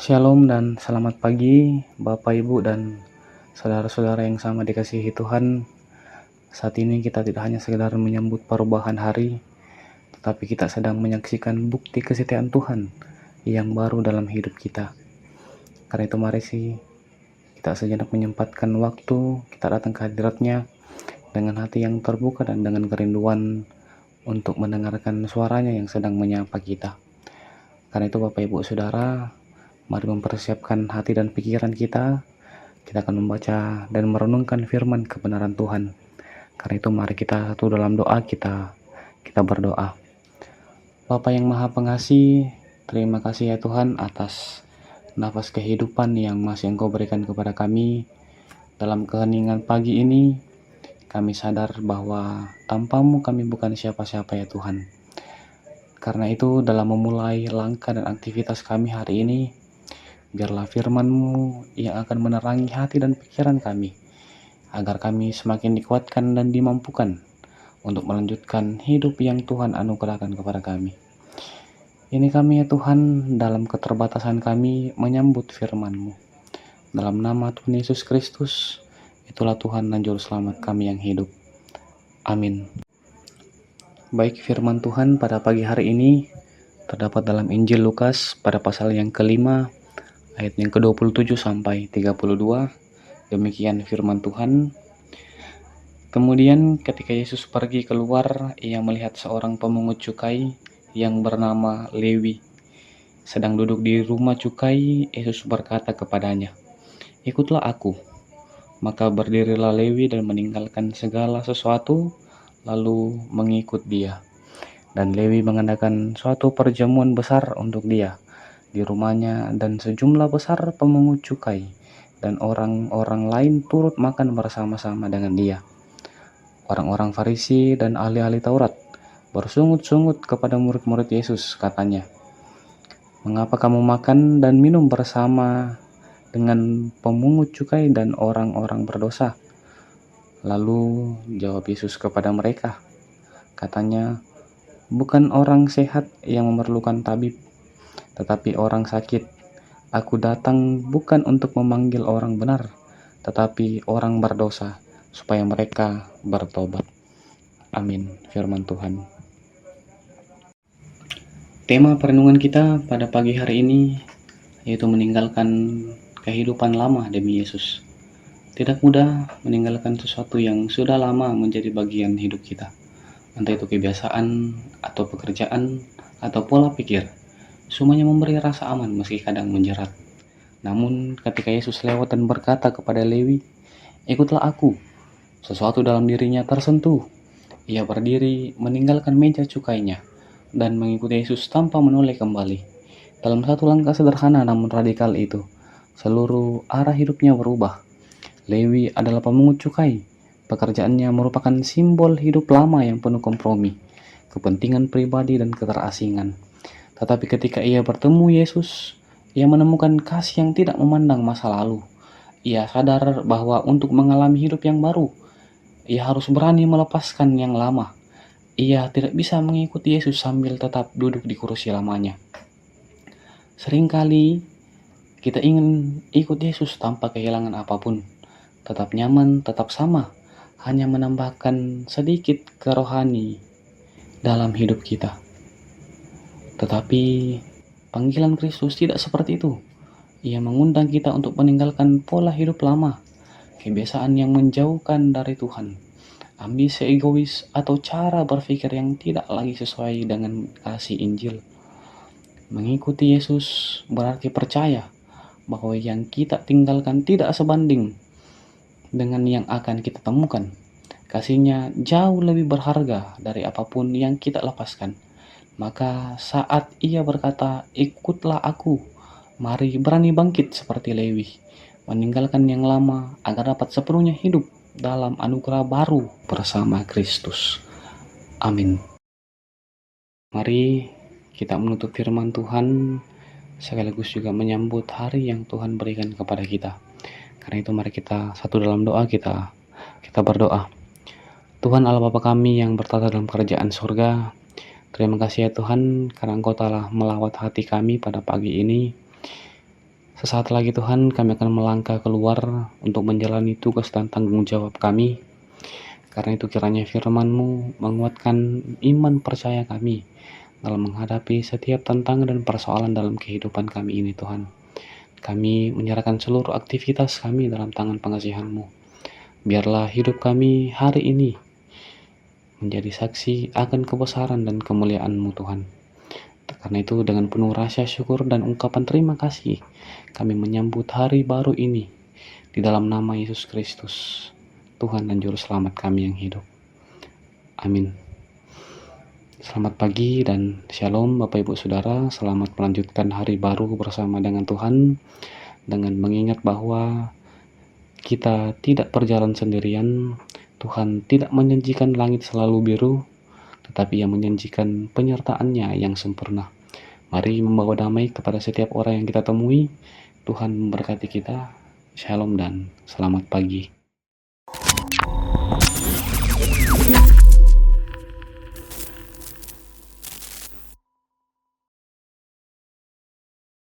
Shalom dan selamat pagi Bapak Ibu dan saudara-saudara yang sama dikasihi Tuhan. Saat ini kita tidak hanya sekedar menyambut perubahan hari, tetapi kita sedang menyaksikan bukti kesetiaan Tuhan yang baru dalam hidup kita. Karena itu mari kita sejenak menyempatkan waktu, kita datang ke hadirat-Nya dengan hati yang terbuka dan dengan kerinduan untuk mendengarkan suaranya yang sedang menyapa kita. Karena itu Bapak Ibu Saudara, mari mempersiapkan hati dan pikiran kita. Kita akan membaca dan merenungkan firman kebenaran Tuhan. Karena itu mari kita satu dalam doa, kita berdoa. Bapa yang Maha Pengasih, terima kasih ya Tuhan atas nafas kehidupan yang masih Engkau berikan kepada kami. Dalam keheningan pagi ini, kami sadar bahwa tanpa-Mu kami bukan siapa-siapa ya Tuhan. Karena itu dalam memulai langkah dan aktivitas kami hari ini, biarlah firman-Mu yang akan menerangi hati dan pikiran kami, agar kami semakin dikuatkan dan dimampukan untuk melanjutkan hidup yang Tuhan anugerahkan kepada kami. Ini kami ya Tuhan, dalam keterbatasan kami menyambut firman-Mu. Dalam nama Tuhan Yesus Kristus, itulah Tuhan dan Juru Selamat kami yang hidup. Amin. Baik, firman Tuhan pada pagi hari ini terdapat dalam Injil Lukas pada pasal yang kelima, ayat yang ke-27 sampai 32. Demikian firman Tuhan. Kemudian ketika Yesus pergi keluar, ia melihat seorang pemungut cukai yang bernama Lewi sedang duduk di rumah cukai. Yesus berkata kepadanya, "Ikutlah aku." Maka berdirilah Lewi dan meninggalkan segala sesuatu, lalu mengikut dia. Dan Lewi mengadakan suatu perjamuan besar untuk dia di rumahnya, dan sejumlah besar pemungut cukai dan orang-orang lain turut makan bersama-sama dengan dia. Orang-orang Farisi dan ahli-ahli Taurat bersungut-sungut kepada murid-murid Yesus, katanya, "Mengapa kamu makan dan minum bersama dengan pemungut cukai dan orang-orang berdosa?" Lalu jawab Yesus kepada mereka, katanya, "Bukan orang sehat yang memerlukan tabib, tetapi orang sakit. Aku datang bukan untuk memanggil orang benar, tetapi orang berdosa, supaya mereka bertobat." Amin. Firman Tuhan. Tema perenungan kita pada pagi hari ini yaitu meninggalkan kehidupan lama demi Yesus. Tidak mudah meninggalkan sesuatu yang sudah lama menjadi bagian hidup kita, entah itu kebiasaan atau pekerjaan atau pola pikir. Semuanya memberi rasa aman meski kadang menjerat. Namun ketika Yesus lewat dan berkata kepada Lewi, "Ikutlah aku," sesuatu dalam dirinya tersentuh. Ia berdiri, meninggalkan meja cukainya, dan mengikuti Yesus tanpa menoleh kembali. Dalam satu langkah sederhana namun radikal itu, seluruh arah hidupnya berubah. Lewi adalah pemungut cukai. Pekerjaannya merupakan simbol hidup lama yang penuh kompromi, kepentingan pribadi dan keterasingan. Tetapi ketika ia bertemu Yesus, ia menemukan kasih yang tidak memandang masa lalu. Ia sadar bahwa untuk mengalami hidup yang baru, ia harus berani melepaskan yang lama. Ia tidak bisa mengikuti Yesus sambil tetap duduk di kursi lamanya. Seringkali kita ingin ikut Yesus tanpa kehilangan apapun, tetap nyaman, tetap sama, hanya menambahkan sedikit kerohani dalam hidup kita. Tetapi panggilan Kristus tidak seperti itu. Ia mengundang kita untuk meninggalkan pola hidup lama, kebiasaan yang menjauhkan dari Tuhan, ambisi egois atau cara berpikir yang tidak lagi sesuai dengan kasih Injil. Mengikuti Yesus berarti percaya bahwa yang kita tinggalkan tidak sebanding dengan yang akan kita temukan. Kasih-Nya jauh lebih berharga dari apapun yang kita lepaskan. Maka saat ia berkata, "Ikutlah aku," mari berani bangkit seperti Lewi, meninggalkan yang lama agar dapat sepenuhnya hidup dalam anugerah baru bersama Kristus. Amin. Mari kita menutup firman Tuhan sekaligus juga menyambut hari yang Tuhan berikan kepada kita. Karena itu mari kita satu dalam doa, kita berdoa. Tuhan Allah Bapa kami yang bertata dalam kerajaan surga, terima kasih ya Tuhan karena Engkau telah melawat hati kami pada pagi ini. Sesaat lagi Tuhan, kami akan melangkah keluar untuk menjalani tugas dan tanggung jawab kami. Karena itu kiranya firman-Mu menguatkan iman percaya kami dalam menghadapi setiap tantangan dan persoalan dalam kehidupan kami ini Tuhan. Kami menyerahkan seluruh aktivitas kami dalam tangan pengasihan-Mu. Biarlah hidup kami hari ini menjadi saksi akan kebesaran dan kemuliaan-Mu Tuhan. Karena itu dengan penuh rasa syukur dan ungkapan terima kasih, kami menyambut hari baru ini di dalam nama Yesus Kristus, Tuhan dan Juru Selamat kami yang hidup. Amin. Selamat pagi dan shalom Bapak Ibu Saudara, selamat melanjutkan hari baru bersama dengan Tuhan, dengan mengingat bahwa kita tidak berjalan sendirian. Tuhan tidak menjanjikan langit selalu biru, tetapi yang menjanjikan penyertaan-Nya yang sempurna. Mari membawa damai kepada setiap orang yang kita temui. Tuhan memberkati kita. Shalom dan selamat pagi.